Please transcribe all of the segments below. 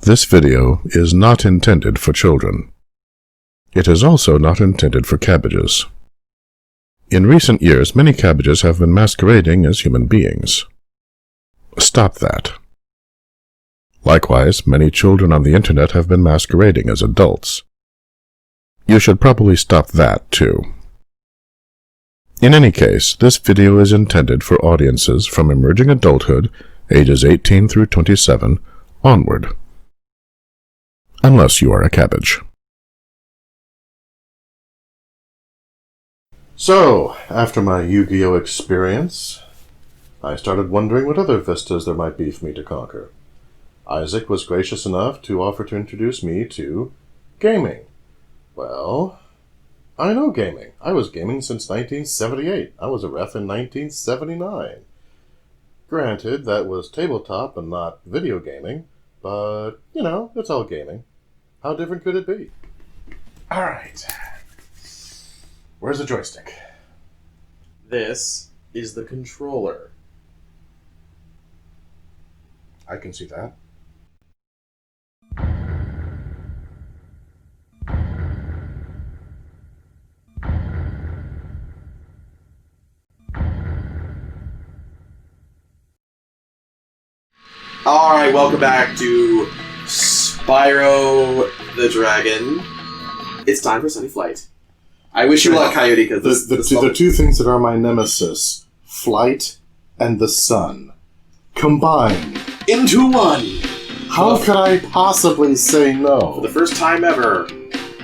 This video is not intended for children. It is also not intended for cabbages. In recent years, many cabbages have been masquerading as human beings. Stop that. Likewise, many children on the internet have been masquerading as adults. You should probably stop that, too. In any case, this video is intended for audiences from emerging adulthood, ages 18 through 27, onward. Unless you are a cabbage. So, after my Yu-Gi-Oh! Experience, I started wondering what other vistas there might be for me to conquer. Isaac was gracious enough to offer to introduce me to gaming. Well, I know gaming. I was gaming since 1978. I was a ref in 1979. Granted, that was tabletop and not video gaming, but, you know, it's all gaming. How different could it be? Alright. Where's the joystick? This is the controller. I can see that. Alright, welcome back to Spyro the Dragon. It's time for Sunny Flight. I wish you luck, Coyote, because the two things that are my nemesis, flight and the sun, combined into one! How could I possibly say no? For the first time ever.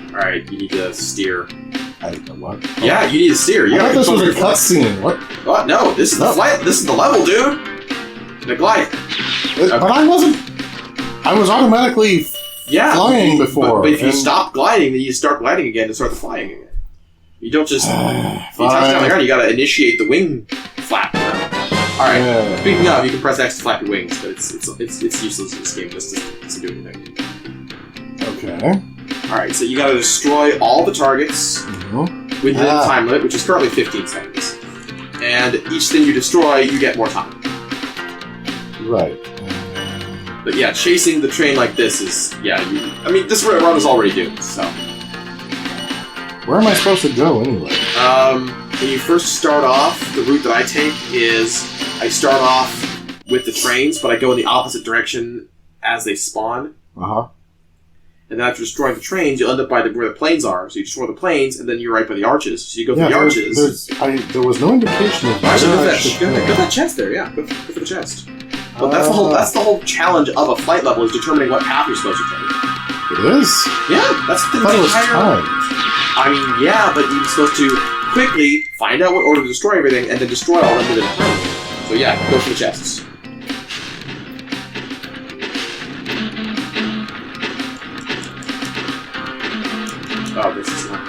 Alright, you need to steer. What? Yeah, you need to steer. I thought this was a cutscene. What? What? No, this is the flight. This is the level, dude. The glide. But I wasn't. I was automatically flying before. But if you stop gliding, then you start gliding again and start flying again. You don't just. You touch down the ground. You gotta initiate the wing flap. Alright. Yeah. Speaking of, you can press X to flap your wings, but it's useless in this game just to do anything. Okay. Alright, so you gotta destroy all the targets within the time limit, which is currently 15 seconds. And each thing you destroy, you get more time. Right. But yeah, chasing the train like this is, this run is already doomed, so. Where am I supposed to go anyway? When you first start off, the route that I take is, I start off with the trains, but I go in the opposite direction as they spawn. Uh-huh. And then after destroying the trains, you'll end up by where the planes are. So you destroy the planes, and then you're right by the arches. So you go through the arches. There was no indication of where go that chest there, yeah. Go for the chest. But that's the whole challenge of a flight level, is determining what path you're supposed to take. It is? Yeah, that's the entire... I mean, yeah, but you're supposed to quickly find out what order to destroy everything, and then destroy all of them within a turn. So yeah, go for the chests. Oh, this is not...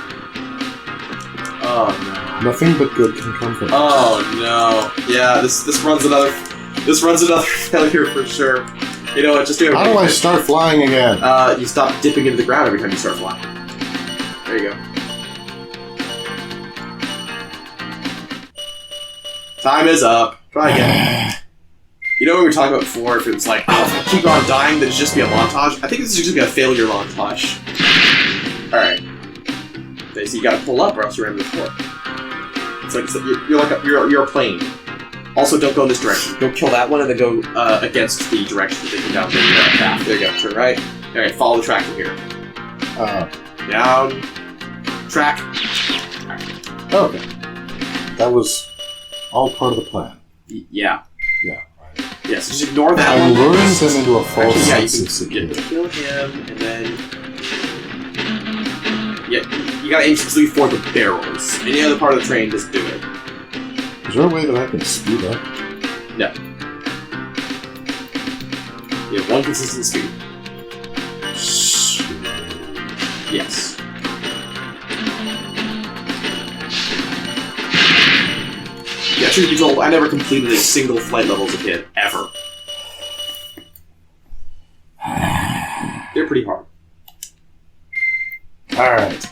Oh, no. Nothing but good can come from it. Oh, no. Yeah, this runs another failure for sure. You know what, just do it. How do I start flying again? You stop dipping into the ground every time you start flying. There you go. Time is up. Try again. You know what we were talking about before? If it's like, oh, if I keep on dying, then it's just be a montage. I think this is just gonna be a failure montage. Alright. Okay, so you gotta pull up or else you're in the floor. It's like you're a plane. Also, don't go in this direction. Go kill that one and then go against the direction that they down the path. There you go. Turn right. Alright, follow the track from here. Down. Track. Right. Okay. That was all part of the plan. Yeah. Yeah. Yeah, so just ignore that one. I'm luring them into a false sense of security. You kill him, and then... Yeah, you gotta aim specifically for the barrels. Any other part of the train, just do it. Is there a way that I can speed up? No. You have one consistent speed. Yes. Yeah, truth be told, I never completed a single flight level as a kid, ever. They're pretty hard. Alright.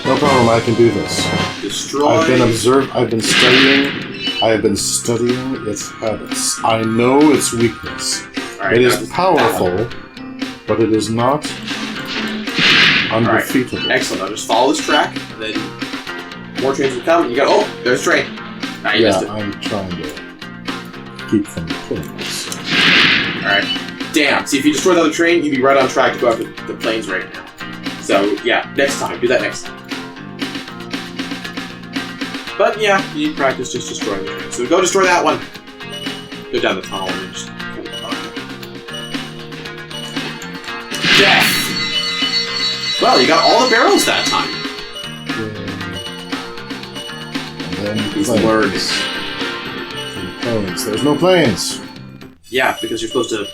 No problem, I can do this. Destroy... I've been studying its habits. I know its weakness. Right, it is powerful, but it is not undefeatable. Excellent. Now just follow this track, and then more trains will come, and you go, oh, there's a train. Now you missed it. I'm trying to keep from killing us. Alright. Damn. See, if you destroy the other train, you'd be right on track to go after the planes right now. So, yeah, next time. Do that next time. But, yeah, you need practice just destroying the train. So go destroy that one. Go down the tunnel and just kind of death! Well, you got all the barrels that time. And then These planes. words. Planes. There's no planes. Yeah, because you're supposed to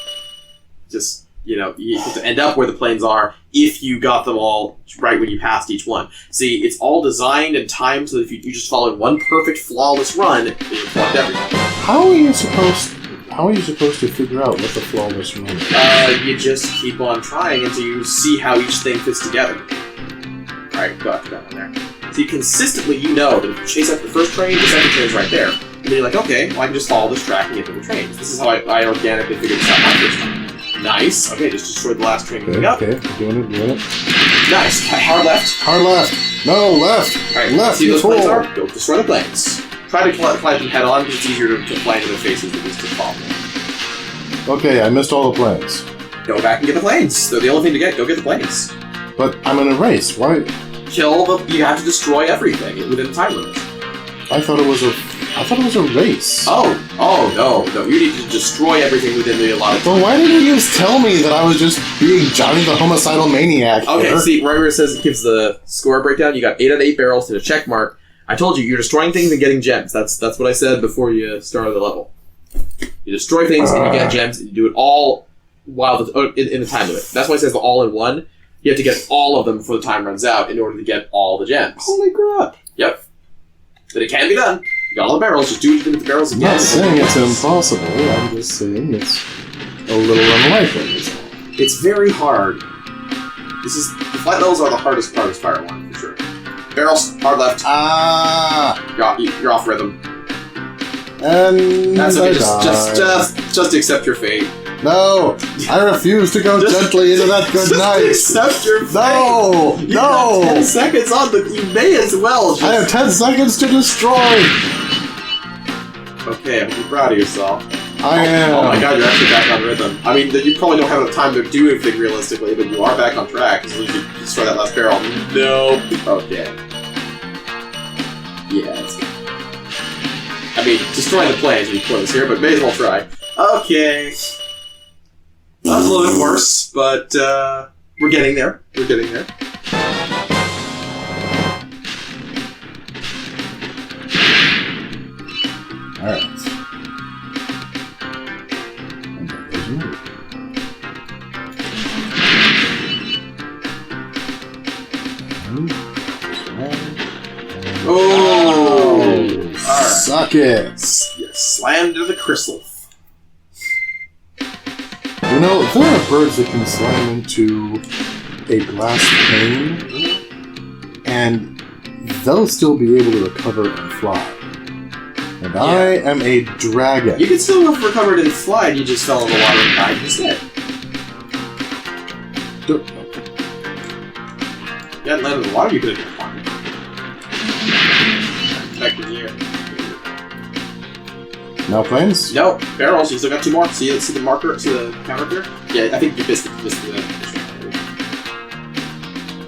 just, you're supposed to end up where the planes are if you got them all right when you passed each one. See, it's all designed and timed so that if you just follow one perfect, flawless run, then you collect everything. How are you supposed to figure out what the flawless run is? You just keep on trying until you see how each thing fits together. Alright, go after that one there. See, consistently you know that if you chase after the first train, the second train's right there. And then you're like, okay, well I can just follow this track and get to the trains. This is how I organically figured this out my first time. Nice. Okay, just destroyed the last train coming up. Okay, doing it. Nice. Hard left. Hard left. No, left. Alright, Left, see you those planes fool. are? Go destroy the planes. Try to fly them head on because it's easier to fly into their faces than it is to follow them. Okay, I missed all the planes. Go back and get the planes. They're the only thing to get. Go get the planes. But I'm in a race. Why? You have to destroy everything within the time limit. I thought it was a race. Oh, no. You need to destroy everything within the allotted time. Well, why didn't you just tell me that I was just being Johnny the homicidal maniac? Okay, here? see, right where it says it gives the score breakdown, you got 8 out of 8 barrels to a check mark. I told you, you're destroying things and getting gems. That's what I said before you started the level. You destroy things and you get gems, and you do it all while in the time limit. That's why it says the all in one. You have to get all of them before the time runs out in order to get all the gems. Holy crap. Yep. But it can be done. You got all the barrels, just do it with the barrels I'm again. not saying it's impossible. I'm just saying it's a little unlikely. It's very hard. The flight levels are the hardest part of Spyro 1, for sure. Barrels, hard left. Ah! You're off rhythm. And That's okay. I died. Just accept your fate. No! I refuse to go gently into that good night! Accept your fate. No! You got 10 seconds on the. You may as well. I have 10 seconds to destroy! Okay, I'm proud of yourself. I am. Oh my god, you're actually back on rhythm. I mean, you probably don't have enough time to do anything realistically, but you are back on track. So you can destroy that last barrel. No. Okay. Yeah, that's good. I mean, destroying the planes would be pointless here, but may as well try. Okay. That was a little bit worse, but we're getting there. We're getting there. Alright. Oh! Alright. Suck it! Yes, slammed into the crystal. You know, there are birds that can slam into a glass pane, and they'll still be able to recover and fly. And I am a dragon. You can still recover it and fly, and you just fell in the water and died instead. You hadn't landed in the water, you could have been fine. Back in the air. No planes? No, barrels, you still got 2 more. See the marker, see the counter there? Yeah, I think you missed the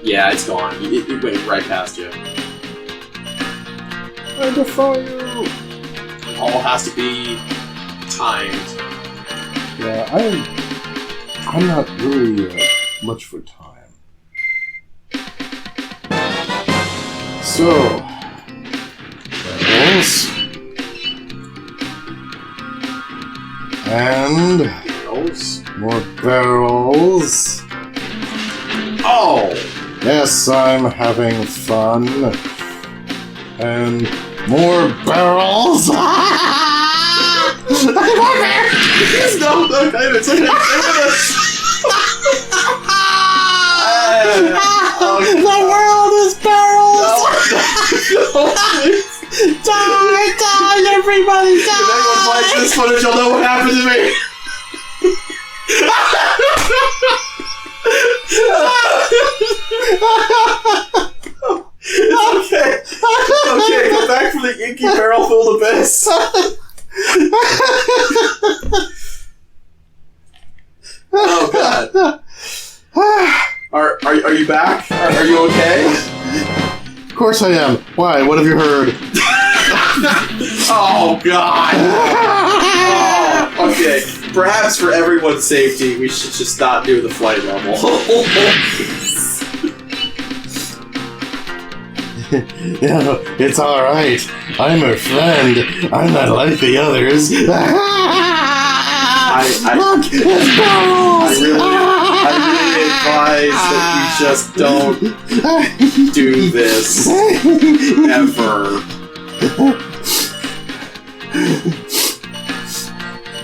yeah, it's gone. It went right past you. I defy you! It all has to be timed. Yeah, I'm not really much for time. So, barrels. And Barrels. more barrels. Oh! Yes, I'm having fun. And more barrels. No, okay, it's okay. The world is barrels. Die, everybody, If anyone finds this footage, you'll know what happened to me. It's okay. It's okay. Go back from the inky barrel-filled abyss. Oh God. Are you back? Are you okay? Of course I am. Why? What have you heard? Oh God. Oh, okay. Perhaps for everyone's safety, we should just not do the flight level. Yeah, it's alright. I'm her friend. I'm not like the others. Look, it's barrels! I really advise that you just don't do this ever.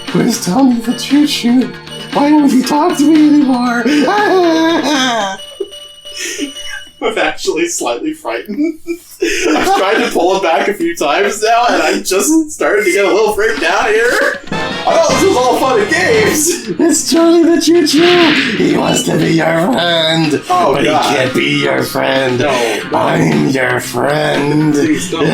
Please tell me the truth. Why won't he talk to me anymore? I'm actually slightly frightened. I've tried to pull it back a few times now, and I'm just starting to get a little freaked out here. I thought this was all fun and games. It's Charlie the Choo Choo. He wants to be your friend, Oh, but God. he can't be your friend. No. I'm your friend. Please don't.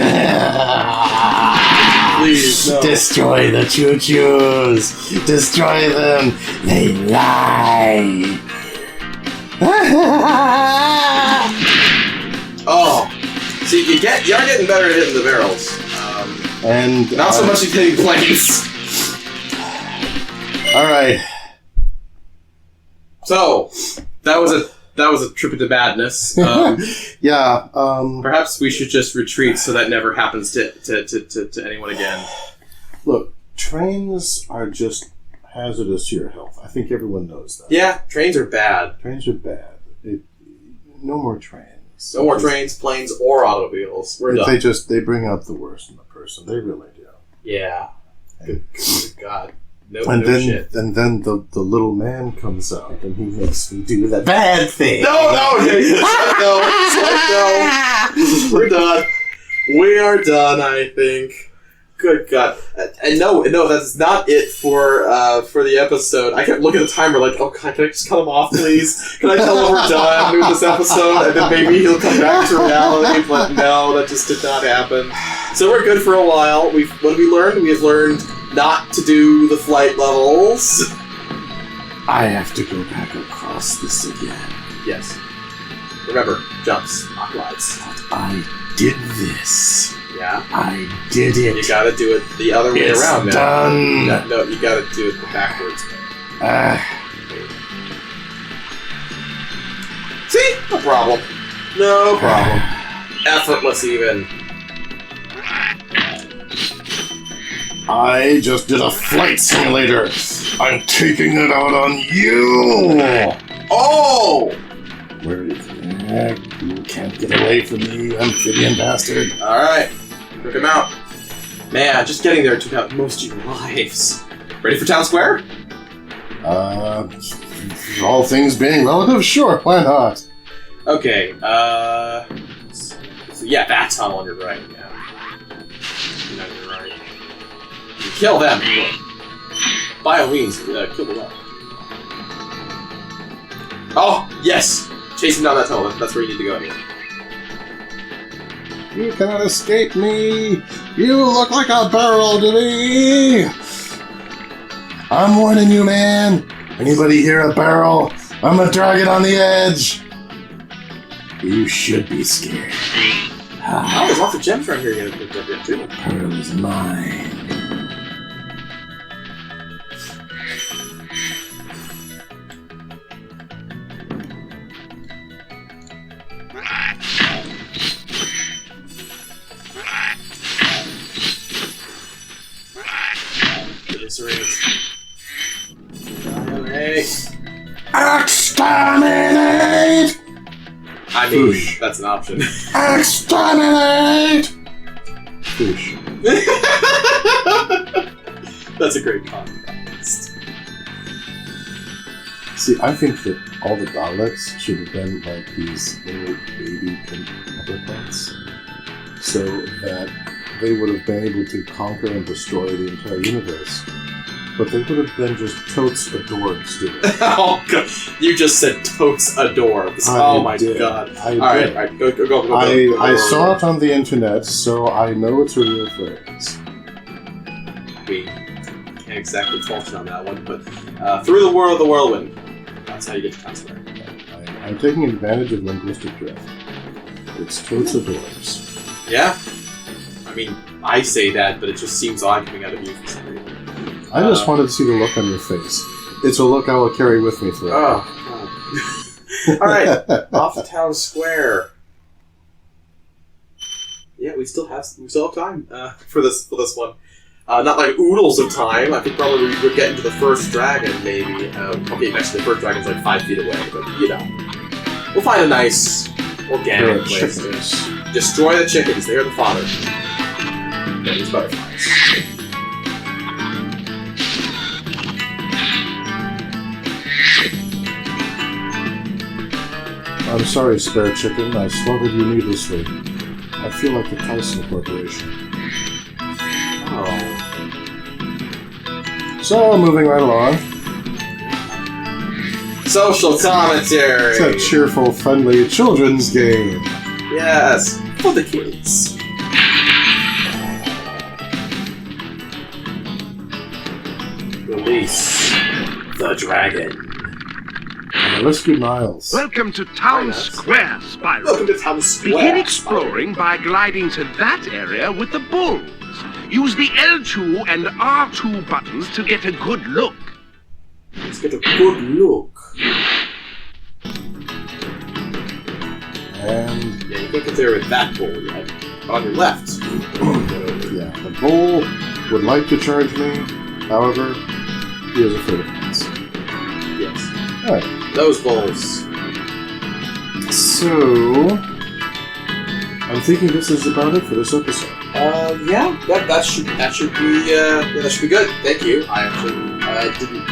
Please, no. Destroy the Choo Choos. Destroy them. They lie. Oh. See, you are getting better at hitting the barrels. And Not so much at hitting planes. All right. So, that was a trip into madness. Yeah. Perhaps we should just retreat so that never happens to anyone again. Look, trains are just hazardous to your health. I think everyone knows that. Yeah, trains are bad. Trains are bad. No more trains. No more trains, planes, or automobiles. We're done. They bring out the worst in the person. They really do. Yeah. Good God. No, And no then shit. the little man comes out and he makes me do the bad thing. No, We're done. We are done, I think. Good God. And no, that's not it for the episode. I kept looking at the timer like, oh God, can I just cut him off, please? Can I tell him we're done with this episode? And then maybe he'll come back to reality, but no, that just did not happen. So we're good for a while. What have we learned? We have learned not to do the flight levels. I have to go back across this again. Yes. Remember, jumps, not glides. I did this. Yeah. I did it. You gotta do it the other way It's around, man. done. No, you gotta do it backwards. See? No problem. No problem. Effortless, even. I just did a flight simulator. I'm taking it out on you. Oh! Where is it? You can't get away from me, you amphibian bastard. Alright. Took him out. Man, just getting there took out most of your lives. Ready for Town Square? All things being relative, sure, why not? Okay, so yeah, that tunnel on your right, yeah. On your right. You kill them. By all means, kill them. Oh, yes! Chase him down that tunnel. That's where you need to go anyway. You cannot escape me! You look like a barrel to me! I'm warning you, man! Anybody hear a barrel? I'm gonna drag it on the edge! You should be scared. Oh, there's lots of gems right here you gotta pick up in too. Pearl is mine. Exterminate! I mean, Foosh. that's an option. Exterminate! Foosh. That's a great contrast. See, I think that all the Daleks should have been like these little baby uppercuts, so that they would have been able to conquer and destroy the entire universe. But they would have been just totes adored, Stuart. Oh, God. You just said totes adorbs. Oh, my God. All right. Go. I saw it on the internet, so I know it's a real phrase. We can't exactly fault on that one, but through the world of the whirlwind. That's how you get to Times Square. I'm taking advantage of linguistic drift. It's totes adorbs. Yeah? I mean, I say that, but it just seems odd coming out of you for some reason. I just wanted to see the look on your face. It's a look I will carry with me forever. Oh, God. Alright, off to Town Square. Yeah, we still have time for this one. Not like oodles of time. I think probably we're getting to the first dragon, maybe. Okay, actually, the first dragon's like 5 feet away, but we'll find a nice organic place to destroy the chickens. They're the fodder. And these butterflies. I'm sorry, spare chicken. I slaughtered you needlessly. I feel like the Tyson Corporation. Oh. So, moving right along. Social commentary! It's a cheerful, friendly children's game. Yes, for the kids. Release the dragon. I rescued Niles. Welcome to Town Square, Spyro. Welcome to Town Square. Begin exploring by gliding to that area with the bulls. Use the L2 and R2 buttons to get a good look. Let's get a good look. And Yeah, you can't get there with that bull yet. On your left. yeah, the bull would like to charge me. However, he is afraid of heights. Yes. Alright. Those bulls. So, I'm thinking this is about it for this episode. Yeah, that should be good. Thank you. I actually didn't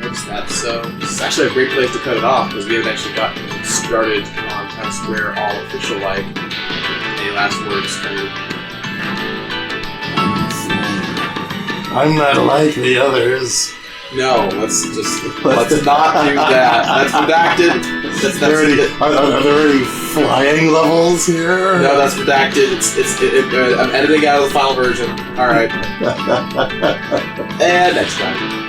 notice that, so this is actually a great place to cut it off because we haven't actually gotten started on Town Square all official like. Any last words from you? I'm not like the others. No, let's not do that. That's redacted. Are there any flying levels here? No, that's redacted. I'm editing out of the final version. All right. And next time.